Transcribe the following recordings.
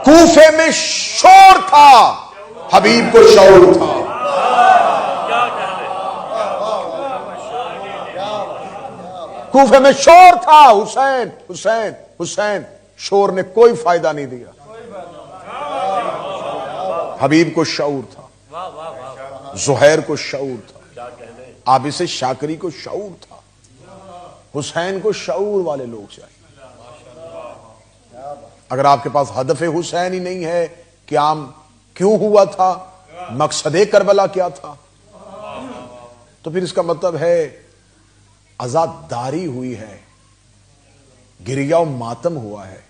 کوفے میں شور تھا، حبیب کو شعور تھا۔ کوفے میں شور تھا، حسین حسین حسین، شور نے کوئی فائدہ نہیں دیا، حبیب کو شعور تھا، زہیر کو شعور تھا، عابس شاکری کو شعور تھا، حسین کو شعور والے لوگ چاہیے۔ اگر آپ کے پاس ہدف حسین ہی نہیں ہے، قیام کیوں ہوا تھا، مقصد کربلا کیا تھا، تو پھر اس کا مطلب ہے عزاداری ہوئی ہے، گریہ و ماتم ہوا ہے،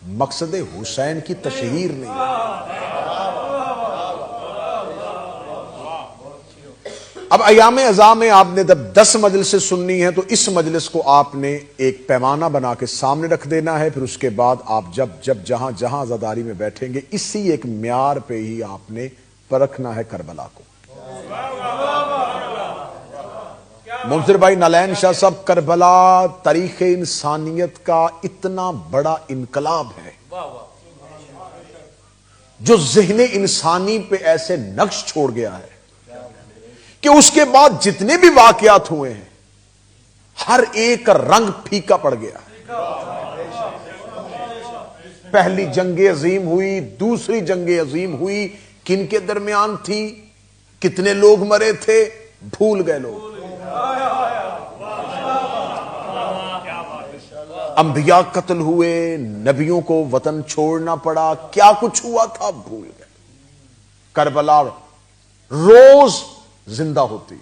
مقصد حسین کی تشہیر نہیں ہے۔ اب ایام عزا میں آپ نے جب 10 مجلسیں سننی ہیں تو اس مجلس کو آپ نے ایک پیمانہ بنا کے سامنے رکھ دینا ہے، پھر اس کے بعد آپ جب جہاں جہاں عزاداری میں بیٹھیں گے اسی ایک معیار پہ ہی آپ نے پرکھنا ہے کربلا کو۔ منظر بھائی نالین شاہ صاحب، کربلا تاریخ انسانیت کا اتنا بڑا انقلاب ہے جو ذہن انسانی پہ ایسے نقش چھوڑ گیا ہے کہ اس کے بعد جتنے بھی واقعات ہوئے ہیں ہر ایک کا رنگ پھیکا پڑ گیا ہے۔ پہلی جنگ عظیم ہوئی، دوسری جنگ عظیم ہوئی، کن کے درمیان تھی، کتنے لوگ مرے تھے، بھول گئے لوگ۔ انبیاء قتل ہوئے، نبیوں کو وطن چھوڑنا پڑا، کیا کچھ ہوا تھا بھول گئے۔ کربلا روز زندہ ہوتی ہے،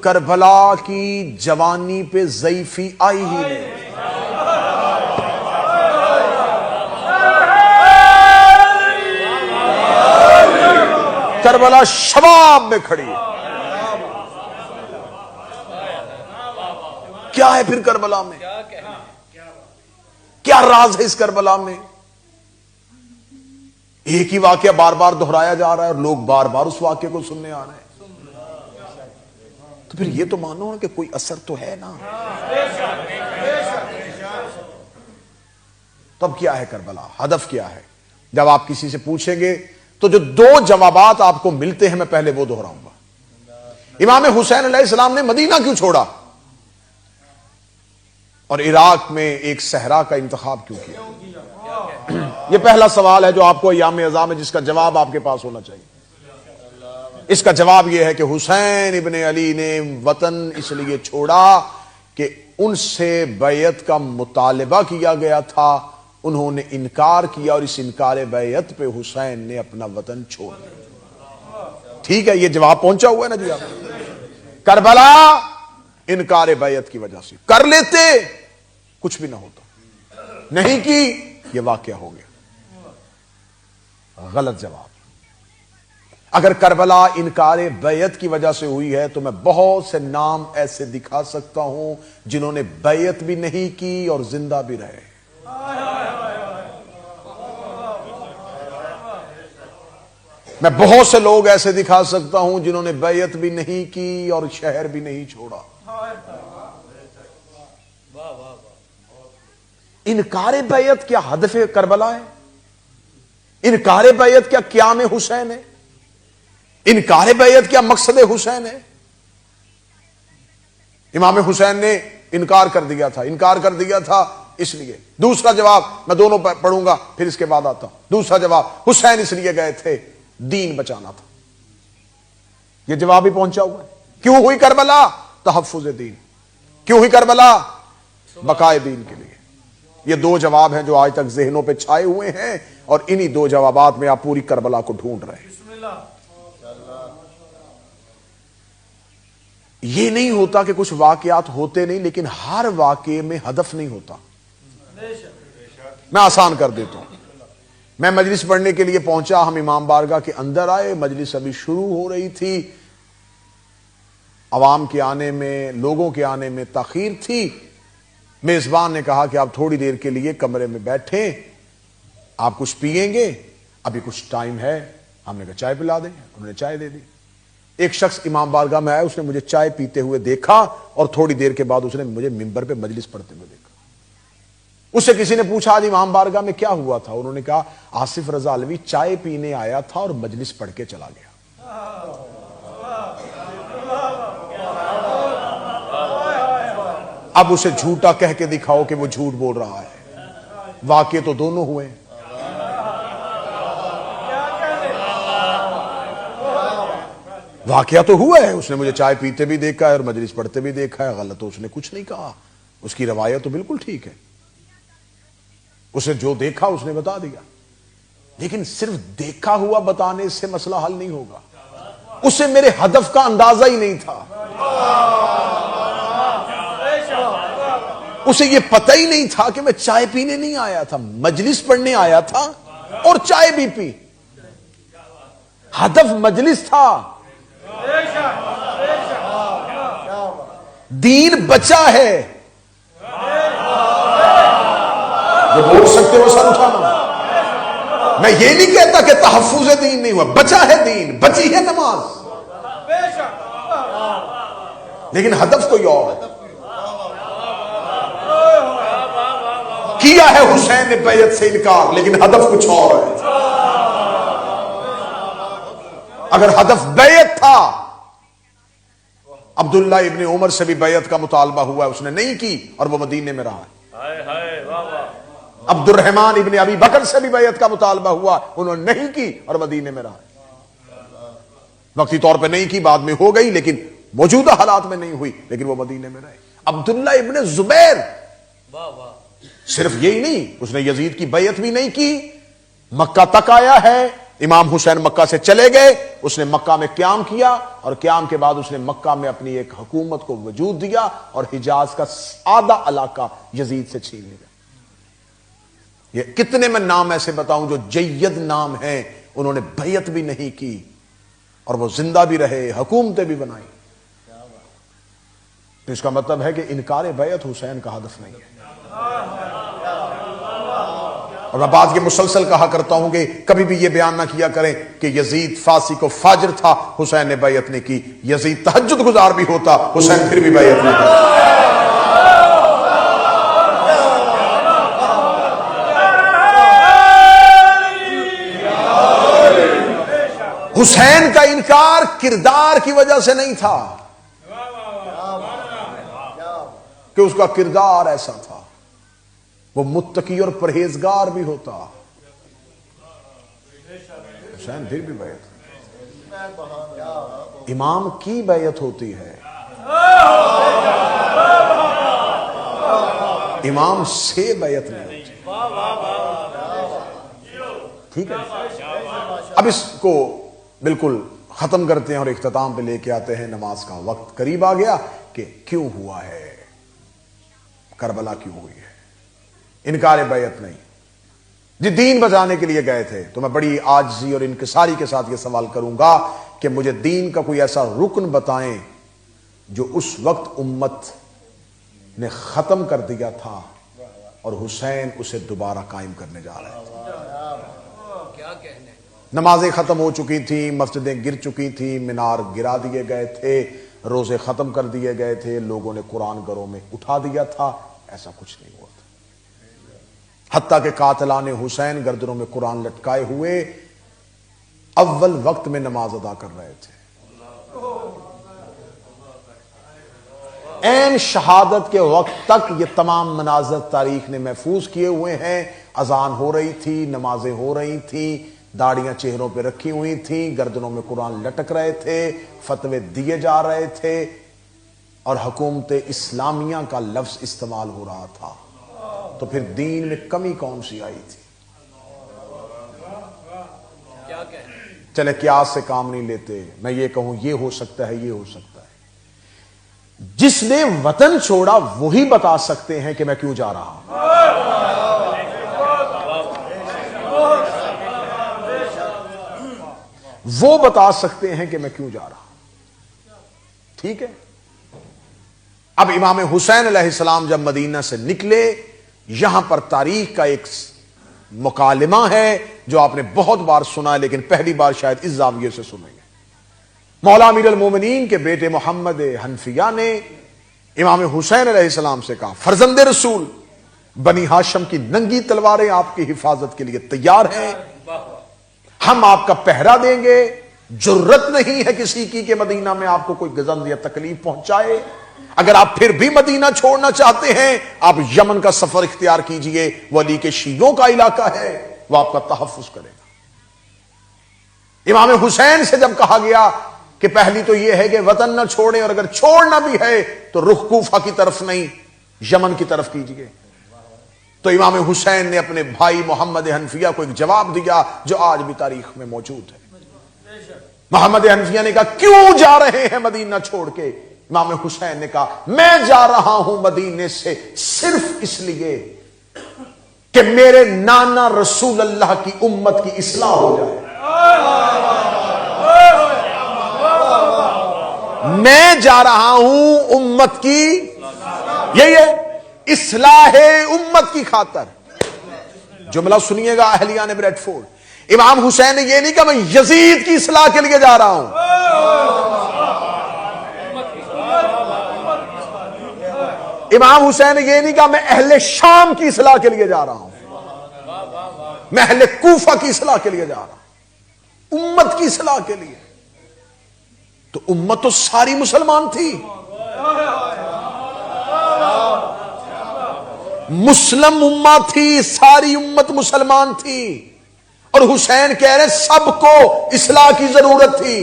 کربلا کی جوانی پہ ضعیفی آئی ہی نہیں۔ کربلا شباب میں کھڑی ہے۔ کیا ہے پھر کربلا میں، کیا راز ہے اس کربلا میں؟ ایک ہی واقعہ بار بار دہرایا جا رہا ہے اور لوگ بار بار اس واقعے کو سننے آ رہے ہیں، تو پھر یہ تو مانو کہ کوئی اثر تو ہے نا۔ تب کیا ہے کربلا، ہدف کیا ہے؟ جب آپ کسی سے پوچھیں گے تو جو 2 جوابات آپ کو ملتے ہیں میں پہلے وہ دہراؤں گا۔ امام حسین علیہ السلام نے مدینہ کیوں چھوڑا اور عراق میں ایک صحرا کا انتخاب کیوں کیا؟ یہ پہلا سوال ہے جو آپ کو ایام عزا میں جس کا جواب آپ کے پاس ہونا چاہیے۔ اس کا جواب یہ ہے کہ حسین ابن علی نے وطن اس لیے چھوڑا کہ ان سے بیعت کا مطالبہ کیا گیا تھا، انہوں نے انکار کیا اور اس انکار بیعت پہ حسین نے اپنا وطن چھوڑ دیا۔ ٹھیک ہے، یہ جواب پہنچا ہوا ہے نا جی آپ؟ کربلا انکار بیعت کی وجہ سے، کر لیتے کچھ بھی نہ ہوتا، نہیں کی یہ واقعہ ہو گیا۔ غلط جواب۔ اگر کربلا انکار بیعت کی وجہ سے ہوئی ہے تو میں بہت سے نام ایسے دکھا سکتا ہوں جنہوں نے بیعت بھی نہیں کی اور زندہ بھی رہے۔ میں بہت سے لوگ ایسے دکھا سکتا ہوں جنہوں نے بیعت بھی نہیں کی اور شہر بھی نہیں چھوڑا۔ انکار بیعت کیا ہدف کربلا ہے؟ انکار بیعت کیا قیام حسین ہے؟ انکار بیعت کیا مقصد حسین ہے؟ امام حسین نے انکار کر دیا تھا، انکار کر دیا تھا اس لیے۔ دوسرا جواب میں دونوں پڑھوں گا پھر اس کے بعد آتا ہوں۔ دوسرا جواب، حسین اس لیے گئے تھے دین بچانا تھا۔ یہ جواب ہی پہنچا ہوا ہے۔ کیوں ہوئی کربلا؟ تحفظ دین۔ کیوں ہوئی کربلا؟ بقائے دین کے لیے۔ یہ 2 جواب ہیں جو آج تک ذہنوں پہ چھائے ہوئے ہیں اور انہی 2 جوابات میں آپ پوری کربلا کو ڈھونڈ رہے ہیں۔ یہ نہیں ہوتا کہ کچھ واقعات ہوتے نہیں لیکن ہر واقعے میں ہدف نہیں ہوتا۔ میں آسان کر دیتا ہوں۔ میں مجلس پڑھنے کے لیے پہنچا، ہم امام بارگاہ کے اندر آئے، مجلس ابھی شروع ہو رہی تھی، عوام کے آنے میں، لوگوں کے آنے میں تاخیر تھی۔ میزبان نے کہا کہ آپ تھوڑی دیر کے لیے کمرے میں بیٹھیں، آپ کچھ پیئیں گے؟ ابھی کچھ ٹائم ہے۔ ہم نے کہا چائے پلا دیں، انہوں نے چائے دے دی۔ ایک شخص امام بارگاہ میں آیا، اس نے مجھے چائے پیتے ہوئے دیکھا اور تھوڑی دیر کے بعد اس نے مجھے ممبر پہ مجلس پڑھتے ہوئے دیکھا۔ اسے کسی نے پوچھا آج امام بارگاہ میں کیا ہوا تھا؟ انہوں نے کہا آصف رضا علوی چائے پینے آیا تھا اور مجلس پڑھ کے چلا گیا۔ اب اسے جھوٹا کہہ کے دکھاؤ کہ وہ جھوٹ بول رہا ہے، واقع تو دونوں ہوئے۔ واقعہ تو ہوا ہے، اس نے مجھے چائے پیتے بھی دیکھا ہے اور مجلس پڑھتے بھی دیکھا ہے، غلط تو اس نے کچھ نہیں کہا، اس کی روایت تو بالکل ٹھیک ہے، اسے جو دیکھا اس نے بتا دیا۔ لیکن صرف دیکھا ہوا بتانے سے مسئلہ حل نہیں ہوگا، اسے میرے ہدف کا اندازہ ہی نہیں تھا، اسے یہ پتہ ہی نہیں تھا کہ میں چائے پینے نہیں آیا تھا، مجلس پڑھنے آیا تھا اور چائے بھی پی، ہدف مجلس تھا۔ دین بچا ہے، جو بول سکتے وہ سر اٹھانا۔ میں یہ نہیں کہتا کہ تحفظ دین نہیں ہوا، بچا ہے دین، بچی ہے نماز، لیکن ہدف کوئی اور ہے۔ کیا ہے حسین نے بیعت سے انکار، لیکن ہدف کچھ اور ہے۔ اگر ہدف بیعت تھا، عبداللہ ابن عمر سے بھی بیعت کا مطالبہ ہوا ہے، اس نے نہیں کی اور وہ مدینے میں رہا ہے۔ عبد الرحمن ابن ابی بکر سے بھی بیعت کا مطالبہ ہوا، انہوں نے نہیں کی اور مدینے میں رہا، وقتی طور پہ نہیں کی، بعد میں ہو گئی، لیکن موجودہ حالات میں نہیں ہوئی، لیکن وہ مدینے میں رہے۔ عبداللہ ابن زبیر صرف یہی نہیں، اس نے یزید کی بیعت بھی نہیں کی، مکہ تک آیا ہے، امام حسین مکہ سے چلے گئے، اس نے مکہ میں قیام کیا اور قیام کے بعد اس نے مکہ میں اپنی ایک حکومت کو وجود دیا اور حجاز کا آدھا علاقہ یزید سے چھین لیا۔ یہ کتنے میں نام ایسے بتاؤں جو جید نام ہیں، انہوں نے بیعت بھی نہیں کی اور وہ زندہ بھی رہے، حکومتیں بھی بنائی۔ تو اس کا مطلب ہے کہ انکار بیعت حسین کا ہدف نہیں ہے۔ اور میں بات یہ مسلسل کہا کرتا ہوں کہ کبھی بھی یہ بیان نہ کیا کریں کہ یزید فاسق و فاجر تھا، حسین نے بیعت نہیں کی۔ یزید تہجد گزار بھی ہوتا، حسین پھر بھی بیعت نہیں کرتا۔ حسین کا انکار کردار کی وجہ سے نہیں تھا کہ اس کا کردار ایسا تھا، وہ متقی اور پرہیزگار بھی ہوتا، حسین پھر بھی بیعت۔ امام کی بیعت ہوتی ہے، امام سے بیعت نہیں ہوتی۔ ٹھیک ہے، اب اس کو بالکل ختم کرتے ہیں اور اختتام پہ لے کے آتے ہیں۔ نماز کا وقت قریب آ گیا کہ کیوں ہوا ہے کربلا، کیوں ہوئی ہے؟ انکار بیعت نہیں، جی دین بچانے کے لیے گئے تھے۔ تو میں بڑی عاجزی اور انکساری کے ساتھ یہ سوال کروں گا کہ مجھے دین کا کوئی ایسا رکن بتائیں جو اس وقت امت نے ختم کر دیا تھا اور حسین اسے دوبارہ قائم کرنے جا رہے تھے۔ کیا کہنے، نمازیں ختم ہو چکی تھیں، مسجدیں گر چکی تھیں، مینار گرا دیے گئے تھے، روزے ختم کر دیے گئے تھے، لوگوں نے قرآن گھروں میں اٹھا دیا تھا، ایسا کچھ نہیں ہوا تھا۔ حتیٰ کہ قاتلان حسین گردنوں میں قرآن لٹکائے ہوئے اول وقت میں نماز ادا کر رہے تھے۔ عین شہادت کے وقت تک یہ تمام مناظر تاریخ نے محفوظ کیے ہوئے ہیں۔ اذان ہو رہی تھی، نمازیں ہو رہی تھیں، داڑیاں چہروں پہ رکھی ہوئی تھیں، گردنوں میں قرآن لٹک رہے تھے، فتوے دیے جا رہے تھے اور حکومت اسلامیہ کا لفظ استعمال ہو رہا تھا۔ تو پھر دین میں کمی کون سی آئی تھی؟ کیا کہنے، چلے قیاس سے کام نہیں لیتے، میں یہ کہوں یہ ہو سکتا ہے، یہ ہو سکتا ہے۔ جس نے وطن چھوڑا وہی بتا سکتے ہیں کہ میں کیوں جا رہا ہوں۔ وہ بتا سکتے ہیں کہ میں کیوں جا رہا ہوں۔ ٹھیک ہے، اب امام حسین علیہ السلام جب مدینہ سے نکلے، یہاں پر تاریخ کا ایک مکالمہ ہے جو آپ نے بہت بار سنا ہے، لیکن پہلی بار شاید اس زاویے سے سنیں گے۔ مولا امیر المومنین کے بیٹے محمد حنفیہ نے امام حسین علیہ السلام سے کہا، فرزند رسول بنی ہاشم کی ننگی تلواریں آپ کی حفاظت کے لیے تیار ہیں، ہم آپ کا پہرا دیں گے، جرت نہیں ہے کسی کی کہ مدینہ میں آپ کو کوئی گزند یا تکلیف پہنچائے۔ اگر آپ پھر بھی مدینہ چھوڑنا چاہتے ہیں، آپ یمن کا سفر اختیار کیجئے، وہ علی کے شیعوں کا علاقہ ہے، وہ آپ کا تحفظ کرے گا۔ امام حسین سے جب کہا گیا کہ پہلی تو یہ ہے کہ وطن نہ چھوڑیں، اور اگر چھوڑنا بھی ہے تو رخ کوفہ کی طرف نہیں، یمن کی طرف کیجئے، تو امام حسین نے اپنے بھائی محمد حنفیہ کو ایک جواب دیا جو آج بھی تاریخ میں موجود ہے۔ محمد حنفیہ نے کہا کیوں جا رہے ہیں مدینہ چھوڑ کے؟ امام حسین نے کہا میں جا رہا ہوں مدینے سے صرف اس لیے کہ میرے نانا رسول اللہ کی امت کی اصلاح ہو جائے۔ میں جا رہا ہوں امت کی، یہی ہے اصلاح امت کی خاطر۔ جملہ سنیے گا اہلیان بریڈ فورڈ، امام حسین نے یہ نہیں کہا میں یزید کی اصلاح کے لیے جا رہا ہوں، امام حسین نے یہ نہیں کہا میں اہل شام کی اصلاح کے لیے جا رہا ہوں، میں اہل کوفہ کی اصلاح کے لیے جا رہا ہوں، امت کی اصلاح کے لیے۔ تو امت تو ساری مسلمان تھی، مسلم امت تھی، ساری امت مسلمان تھی، اور حسین کہہ رہے سب کو اصلاح کی ضرورت تھی۔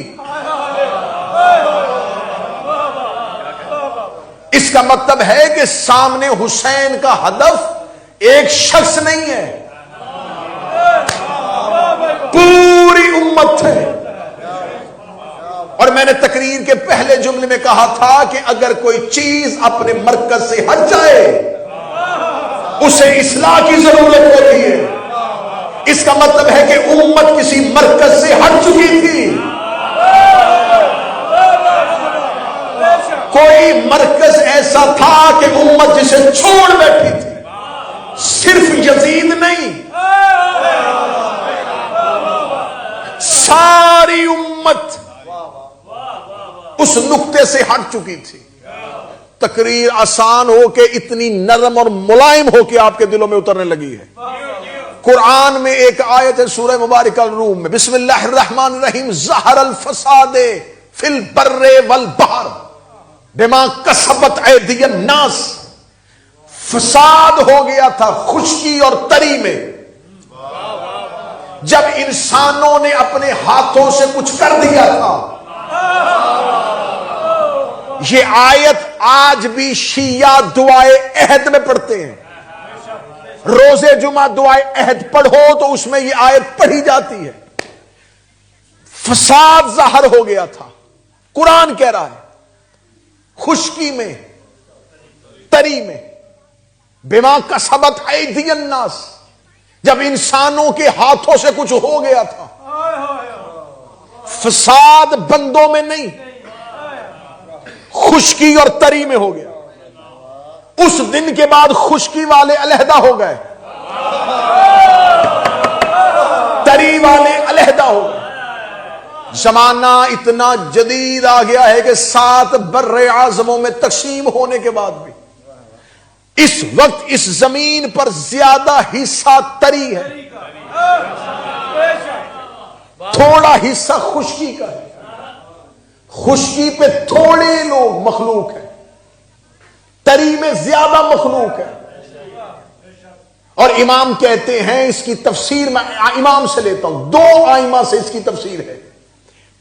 اس کا مطلب ہے کہ سامنے حسین کا ہدف ایک شخص نہیں ہے، پوری امت ہے۔ اور میں نے تقریر کے پہلے جملے میں کہا تھا کہ اگر کوئی چیز اپنے مرکز سے ہٹ جائے اسے اصلاح کی ضرورت ہوتی ہے۔ اس کا مطلب ہے کہ امت کسی مرکز سے ہٹ چکی تھی، کوئی مرکز ایسا تھا کہ امت جسے چھوڑ بیٹھی تھی، صرف یزید نہیں، ساری امت اس نقطے سے ہٹ چکی تھی۔ تقریر آسان ہو کے اتنی نرم اور ملائم ہو کے آپ کے دلوں میں اترنے لگی ہے۔ قرآن میں ایک آیت ہے سورہ مبارکہ الروم میں، بسم اللہ الرحمن الرحیم، ظہر الفساد فی البر والبحر بما کسبت ایدی الناس۔ فساد ہو گیا تھا خشکی اور تری میں، جب انسانوں نے اپنے ہاتھوں سے کچھ کر دیا تھا۔ یہ آیت آج بھی شیعہ دعائے عہد میں پڑھتے ہیں، روزے جمعہ دعائے عہد پڑھو تو اس میں یہ آیت پڑھی جاتی ہے۔ فساد ظاہر ہو گیا تھا، قرآن کہہ رہا ہے، خشکی میں، تری میں، بما کسبت ایدی الناس، جب انسانوں کے ہاتھوں سے کچھ ہو گیا تھا۔ فساد بندوں میں نہیں، خشکی اور تری میں ہو گیا۔ اس دن کے بعد خشکی والے علیحدہ ہو گئے، تری والے علیحدہ ہو گئے۔ زمانہ اتنا جدید آ گیا ہے کہ 7 بر اعظموں میں تقسیم ہونے کے بعد بھی اس وقت اس زمین پر زیادہ حصہ تری ہے، تھوڑا حصہ خشکی کا ہے۔ خشکی پہ تھوڑے لوگ مخلوق ہیں، تری میں زیادہ مخلوق ہے۔ اور امام کہتے ہیں، اس کی تفسیر میں امام سے لیتا ہوں، 2 ائمہ سے اس کی تفسیر ہے،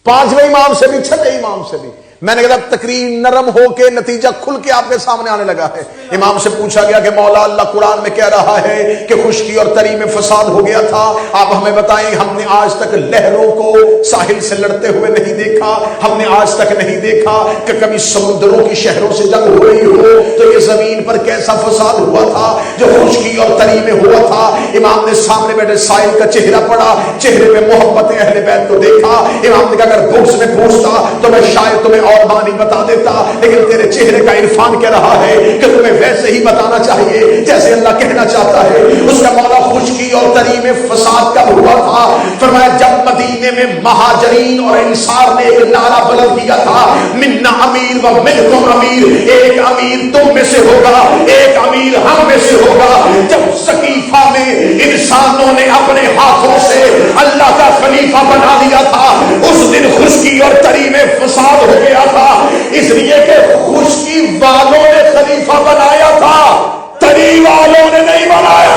5ویں امام سے بھی، 6ویں امام سے بھی۔ میں نے کہا تقریر نرم ہو کے نتیجہ کھل کے آپ کے سامنے آنے لگا ہے۔ امام سے پوچھا گیا کہ مولا اللہ قرآن میں کہہ رہا ہے کہ خشکی اور تری میں فساد ہو گیا تھا، آپ ہمیں بتائیں، ہم نے آج تک لہروں کو ساحل سے لڑتے ہوئے نہیں دیکھا، ہم نے آج تک نہیں دیکھا کہ کبھی سمندروں کی شہروں سے جنگ ہو رہی ہو، تو یہ زمین پر کیسا فساد ہوا تھا جو خشکی اور تری میں ہوا تھا۔ امام نے سامنے بیٹھے سائل کا چہرہ پڑا، چہرے پہ محبت اہل بیت کو دیکھا۔ امام نے کہا اگر بغض میں پوچھتا تو میں شاید تمہیں اور بانی بتا دیتا، لیکن تیرے چہرے کا عرفان کہہ رہا ہے کہ تمہیں ویسے ہی بتانا چاہیے جیسے اللہ کہنا چاہتا ہے۔ اس کا مولا خشکی اور تری میں فساد کب ہوا تھا؟ فرمایا جب مدینے میں مہاجرین اور انصار نے ایک نعرہ بلند کیا تھا، منا امیر و منکم امیر، ایک امیر تم میں سے ہوگا، ایک امیر ہم میں سے ہوگا۔ بنا دیا تھا، اس دن خشکی اور تری میں فساد ہو گیا تھا، اس لیے کہ خشکی والوں نے خلیفہ بنایا تھا، تری والوں نے نہیں بنایا۔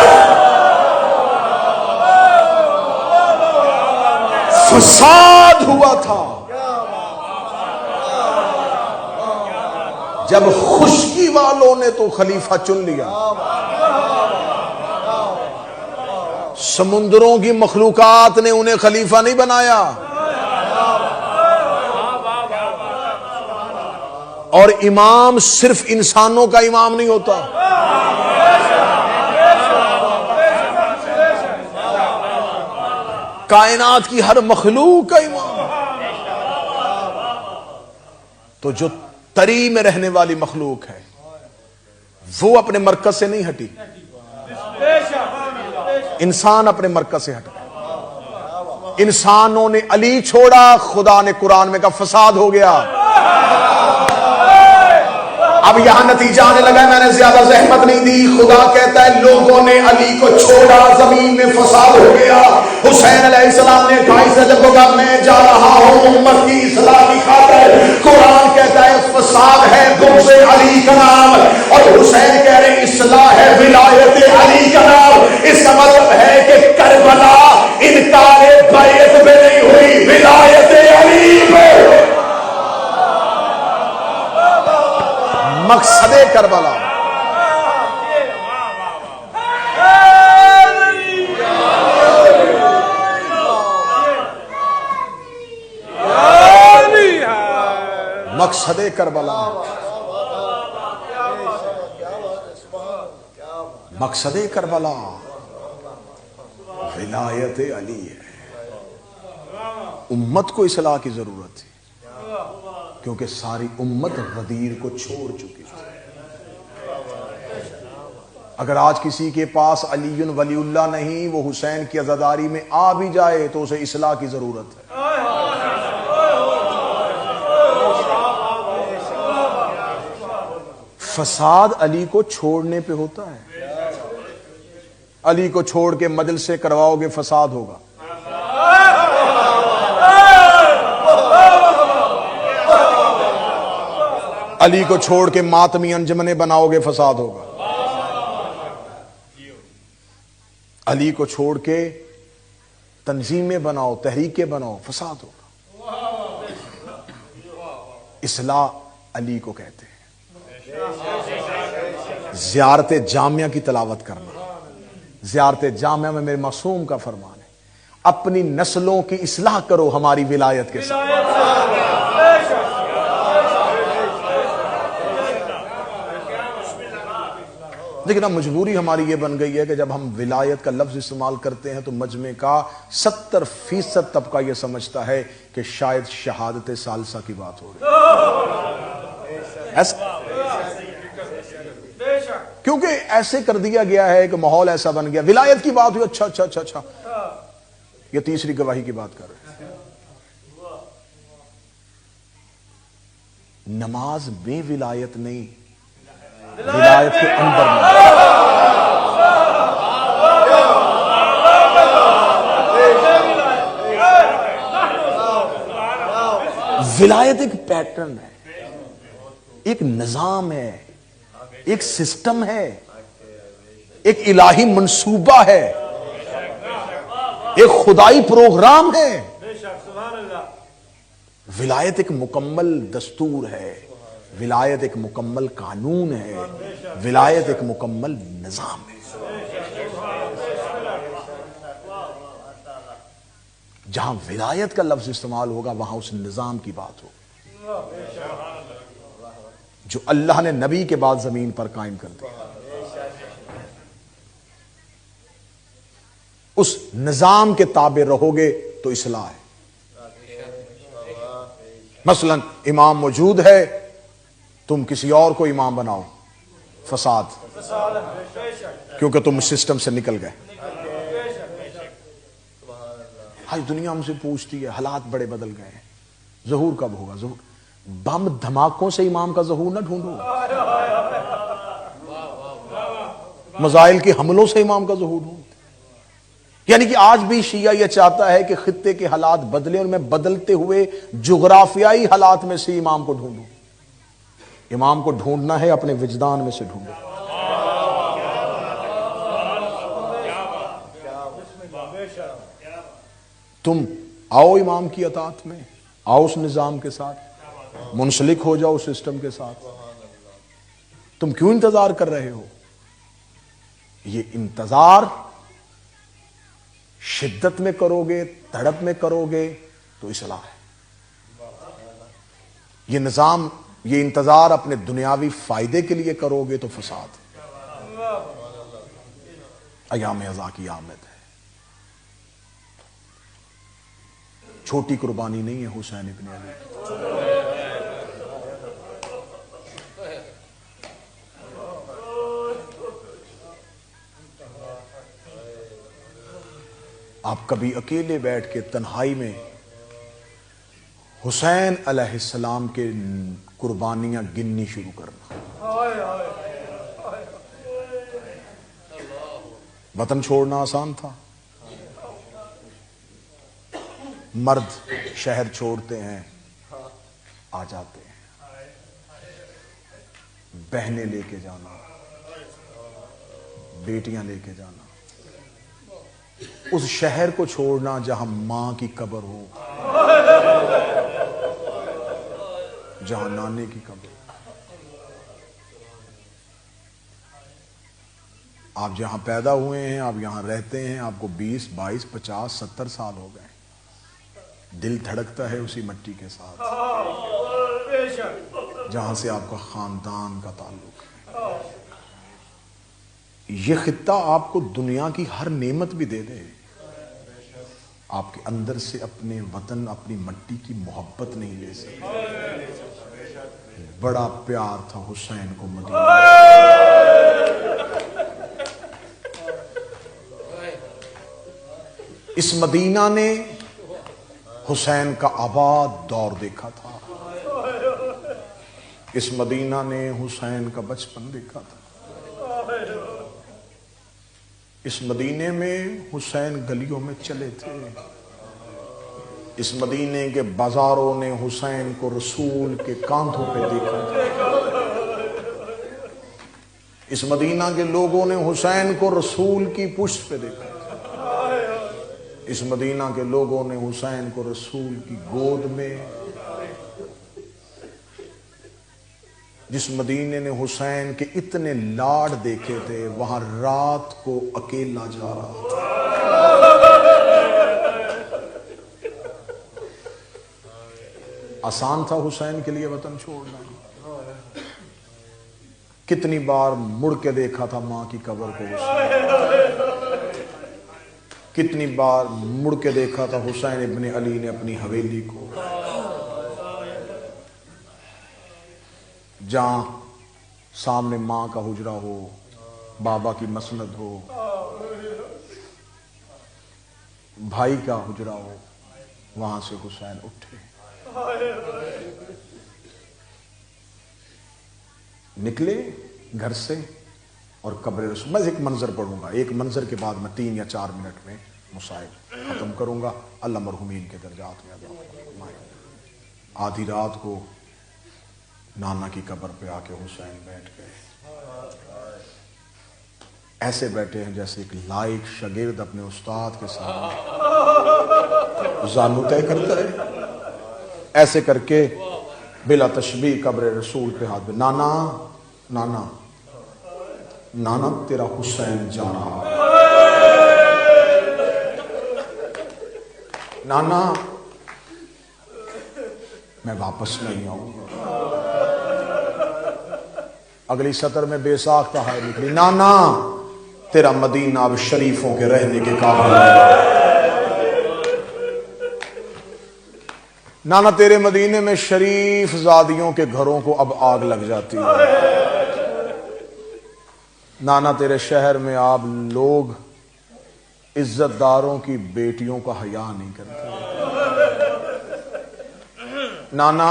فساد ہوا تھا جب خشکی والوں نے تو خلیفہ چن لیا۔ سمندروں کی مخلوقات نے انہیں خلیفہ نہیں بنایا، اور امام صرف انسانوں کا امام نہیں ہوتا، کائنات کی ہر مخلوق کا امام۔ تو جو تری میں رہنے والی مخلوق ہے وہ اپنے مرکز سے نہیں ہٹی، انسان اپنے مرکز سے ہٹا۔ انسانوں نے علی چھوڑا، خدا نے قرآن میں کہا فساد ہو گیا۔ اب یہاں نتیجہ آنے لگا ہے، میں نے زیادہ زحمت نہیں دی، خدا کہتا ہے لوگوں نے علی کو چھوڑا، زمین میں فساد ہو گیا۔ حسین علیہ السلام نے کہا اسے جب کہا میں جا رہا ہوں امت کی اصلاح کی خاطر، قرآن کہتا ہے فساد ہے بغض علی کا نام، اور حسین کہہ رہے اصلاح ہے ولایت علی کا نام۔ اس کا مطلب ہے کہ کربلا انکار بیعت پہ نہیں ہوئی، ولایت علی پہ۔ مقصد کربلا مقصد کربلا مقصد کربلا ولایت علی ہے۔ امت کو اصلاح کی ضرورت تھی کیونکہ ساری امت غدیر کو چھوڑ چکی تھی۔ اگر آج کسی کے پاس علی ولی اللہ نہیں، وہ حسین کی عزاداری میں آ بھی جائے تو اسے اصلاح کی ضرورت ہے۔ فساد علی کو چھوڑنے پہ ہوتا ہے، علی کو چھوڑ کے مجلس سے کرواؤ گے فساد ہوگا، علی کو چھوڑ کے ماتمی انجمنیں بناؤ گے فساد ہوگا، علی کو چھوڑ کے تنظیمیں بناؤ، تحریکیں بناؤ، فساد ہوگا۔ اصلاح علی کو کہتے ہیں۔ زیارت جامعہ کی تلاوت کرنا، زیارت جامعہ میں میرے معصوم کا فرمان ہے اپنی نسلوں کی اصلاح کرو ہماری ولایت کے ساتھ۔ لیکن اب مجبوری ہماری یہ بن گئی ہے کہ جب ہم ولایت کا لفظ استعمال کرتے ہیں تو مجمع کا 70% طبقہ یہ سمجھتا ہے کہ شاید شہادت ثالثہ کی بات ہو رہی ہے، کیونکہ ایسے کر دیا گیا ہے کہ ماحول ایسا بن گیا، ولایت کی بات ہوئی، اچھا اچھا اچھا اچھا، یہ تیسری گواہی کی بات کر رہے ہیں۔ نماز میں ولایت نہیں، ولایت کے اندر نہیں۔ ولایت ایک پیٹرن ہے، ایک نظام ہے، ایک سسٹم ہے، ایک الہی منصوبہ ہے، ایک خدائی پروگرام ہے۔ ولایت ایک مکمل دستور ہے، ولایت ایک مکمل قانون ہے، ولایت ایک مکمل نظام ہے۔ جہاں ولایت کا لفظ استعمال ہوگا وہاں اس نظام کی بات ہوگی جو اللہ نے نبی کے بعد زمین پر قائم کر دیا۔ اس نظام کے تابع رہو گے تو اصلاح ہے۔ مثلا امام موجود ہے، تم کسی اور کو امام بناؤ، فساد، کیونکہ تم سسٹم سے نکل گئے۔ آج دنیا ہم سے پوچھتی ہے، حالات بڑے بدل گئے ہیں، ظہور کب ہوگا؟ ظہور بم دھماکوں سے امام کا ظہور نہ ڈھونڈو، مزائل کے حملوں سے امام کا ظہور ڈھونڈو۔ یعنی کہ آج بھی شیعہ یہ چاہتا ہے کہ خطے کے حالات بدلے اور میں بدلتے ہوئے جغرافیائی حالات میں سے امام کو ڈھونڈوں. امام کو ڈھونڈنا ہے اپنے وجدان میں سے ڈھونڈو. تم آؤ امام کی اطاعت میں، آؤ اس نظام کے ساتھ، منسلک ہو جاؤ سسٹم کے ساتھ. تم کیوں انتظار کر رہے ہو؟ یہ انتظار شدت میں کرو گے، تڑپ میں کرو گے تو اصلاح ہے. یہ نظام، یہ انتظار اپنے دنیاوی فائدے کے لیے کرو گے تو فساد. ایام عزا کی آمد ہے. چھوٹی قربانی نہیں ہے حسین ابن علی. آپ کبھی اکیلے بیٹھ کے تنہائی میں حسین علیہ السلام کے قربانیاں گننی شروع کرنا. وطن چھوڑنا آسان تھا. مرد شہر چھوڑتے ہیں، آ جاتے ہیں. بہنیں لے کے جانا، بیٹیاں لے کے جانا. اس شہر کو چھوڑنا جہاں ماں کی قبر ہو، جہاں نانے کی قبر ہو. آپ جہاں پیدا ہوئے ہیں، آپ یہاں رہتے ہیں، آپ کو 20 22 50 70 سال ہو گئے. دل دھڑکتا ہے اسی مٹی کے ساتھ جہاں سے آپ کا خاندان کا تعلق ہے. یہ خطہ آپ کو دنیا کی ہر نعمت بھی دے دے، آپ کے اندر سے اپنے وطن، اپنی مٹی کی محبت نہیں لے سکتے. بڑا پیار تھا حسین کو مدینہ. اس مدینہ نے حسین کا آباد دور دیکھا تھا. اس مدینہ نے حسین کا بچپن دیکھا تھا. اس مدینے میں حسین گلیوں میں چلے تھے. اس مدینے کے بازاروں نے حسین کو رسول کے کاندھوں پہ دیکھا تھا. اس مدینہ کے لوگوں نے حسین کو رسول کی پشت پہ دیکھا تھا. اس مدینہ کے لوگوں نے حسین کو رسول کی گود میں. جس مدینے نے حسین کے اتنے لاڈ دیکھے تھے، وہاں رات کو اکیلا جا رہا تھا. آسان تھا حسین کے لیے وطن چھوڑنا. کتنی بار مڑ کے دیکھا تھا ماں کی قبر کو حسین. کتنی بار مڑ کے دیکھا تھا حسین ابن علی نے اپنی حویلی کو، جہاں سامنے ماں کا حجرہ ہو، بابا کی مسند ہو، بھائی کا حجرہ ہو، وہاں سے حسین اٹھے، نکلے گھر سے اور قبر رسول. میں ایک منظر پڑھوں گا، ایک منظر کے بعد میں 3 یا 4 منٹ میں مسائل ختم کروں گا. اللہ مرحومین کے درجات میں عطا فرمائے. آدھی رات کو نانا کی قبر پہ آ کے حسین بیٹھ گئے. ایسے بیٹھے ہیں جیسے ایک لائق شاگرد اپنے استاد کے سامنے زانو طے کرتا ہے. ایسے کر کے بلا تشبیہ قبر رسول پہ ہاتھ پہ، نانا نانا نانا تیرا حسین جا رہا ہے. نانا میں واپس نہیں آؤں گا. اگلی سطر میں بے ساختہ ہائے نکلی، نانا تیرا مدینہ اب شریفوں کے رہنے کے قابل ہے. نانا تیرے مدینے میں شریف زادیوں کے گھروں کو اب آگ لگ جاتی ہے. نانا تیرے شہر میں آپ لوگ عزت داروں کی بیٹیوں کا حیا نہیں کرتے. نانا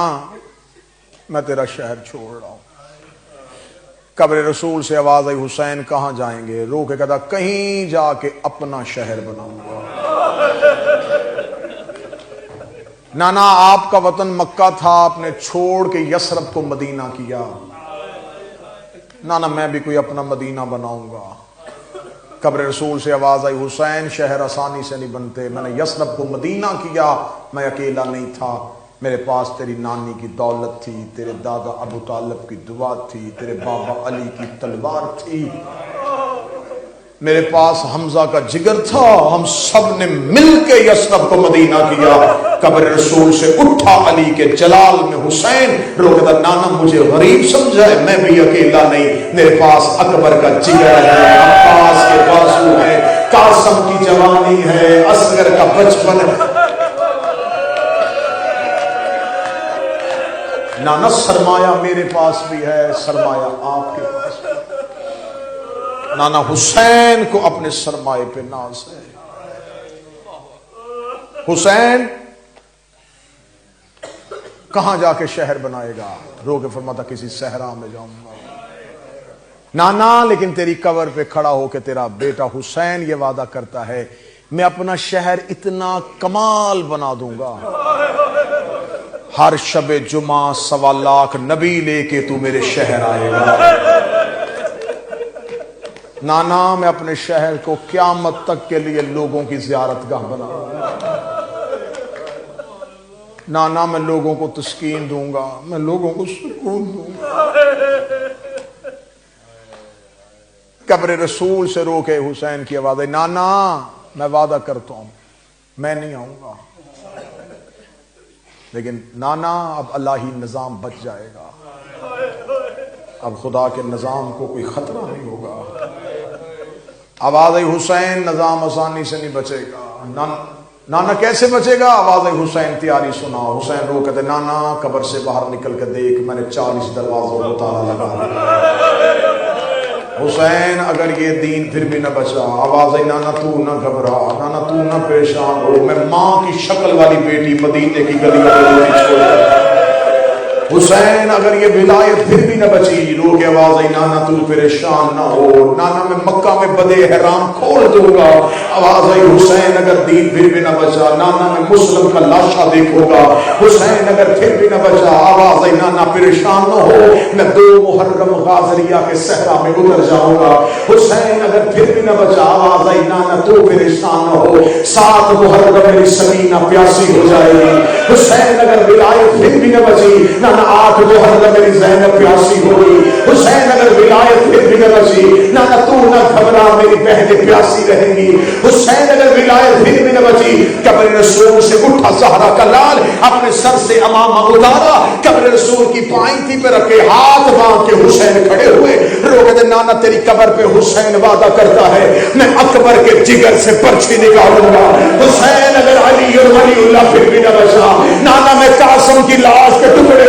میں تیرا شہر چھوڑ رہا ہوں. قبر رسول سے آواز آئی حسین کہاں جائیں گے؟ رو کے کہتا کہیں جا کے اپنا شہر بناؤں گا۔ نانا آپ کا وطن مکہ تھا، آپ نے چھوڑ کے یثرب کو مدینہ کیا، نانا میں بھی کوئی اپنا مدینہ بناؤں گا۔ قبر رسول سے آواز آئی حسین شہر آسانی سے نہیں بنتے، میں نے یثرب کو مدینہ کیا، میں اکیلا نہیں تھا، میرے پاس تیری نانی کی دولت تھی، تیرے دادا ابو طالب کی دعا تھی، تیرے بابا علی کی تلوار تھی، میرے پاس حمزہ کا جگر تھا، ہم سب نے مل کے یثرب کو مدینہ کیا۔ قبر رسول سے اٹھا علی کے جلال میں حسین، روکتا نانا مجھے غریب سمجھا ہے، میں بھی اکیلا نہیں، میرے پاس اکبر کا جگر ہے، عباس کے بازو ہے، قاسم کی جوانی ہے، اصغر کا بچپن ہے۔ نانا سرمایہ میرے پاس بھی ہے، سرمایہ آپ کے پاس بھی ہے۔ نانا حسین کو اپنے سرمایہ پہ ناز ہے۔ حسین کہاں جا کے شہر بنائے گا؟ رو کے فرماتا کسی صحرا میں جاؤں گا۔ نانا لیکن تیری قبر پہ کھڑا ہو کے تیرا بیٹا حسین یہ وعدہ کرتا ہے میں اپنا شہر اتنا کمال بنا دوں گا، ہر شب جمعہ 1.25 لاکھ نبی لے کے تو میرے شہر آئے گا۔ نانا میں اپنے شہر کو قیامت تک کے لیے لوگوں کی زیارت گاہ بناؤں گا۔ نانا میں لوگوں کو تسکین دوں گا، میں لوگوں کو سکون دوں گا۔ قبر رسول سے رو کے حسین کی آواز ہے نانا میں وعدہ کرتا ہوں میں نہیں آؤں گا، لیکن نانا اب الہی نظام بچ جائے گا، اب خدا کے نظام کو کوئی خطرہ نہیں ہوگا۔ آواز آئی حسین نظام آسانی سے نہیں بچے گا۔ نانا کیسے بچے گا؟ آواز آئی حسین تیاری سناؤ۔ حسین رو کہتے نانا قبر سے باہر نکل کے دیکھ میں نے 40 دروازوں کو تالا لگا دیا۔ حسین اگر یہ دین پھر بھی نہ بچا، آواز آئی نانا تو نہ گھبرا، نانا تو نہ پریشان ہو، میں ماں کی شکل والی بیٹی مدینے کی گلیوں میں چھوڑ کر حسین اگر یہ ولایت پھر بھی نہ بچی، رو کے آواز آئی نانا تو پریشان نہ ہو، نانا میں مکہ میں بدے حرام کھول دوں گا۔ آواز آئی حسین اگر دین پھر بھی نہ بچا، نانا میں مسلم کا لاشا دیکھوں گا۔ حسین اگر پھر بھی نہ بچا، آواز آئی نانا پریشان نہ ہو، میں 2 محرم غازریہ کے صحرا میں اتر جاؤں گا۔ حسین اگر پھر بھی نہ بچا، آواز آئی نانا تو پریشان نہ ہو، 7 محرم میری سکینہ پیاسی ہو جائے گی۔ حسین اگر ولایت پھر بھی نہ بچی، 8 محرم میری زینب پیاسی ہوگی۔ حسین اگر ولایت پھر بھی نہ بچی، نہ تو نہ گھبرا میری بہنیں پیاسی رہیں گی۔ حسین اگر ولایت پھر بھی نہ بچی، قبر رسول سے اٹھا زہرا کا لال، اپنے سر سے امامہ اتارا، قبر رسول کی پائنتی پہ رکھے، ہاتھ باندھ کے حسین کھڑے ہوئے، رو کہتے نانا تیری قبر پہ حسین وعدہ کرتا ہے میں اکبر کے جگر سے پرچھی نکالوں گا۔ حسین اگر علی اور ولی اللہ پھر بھی نہ بچا، نانا میں قاسم کی لاش کے ٹکڑے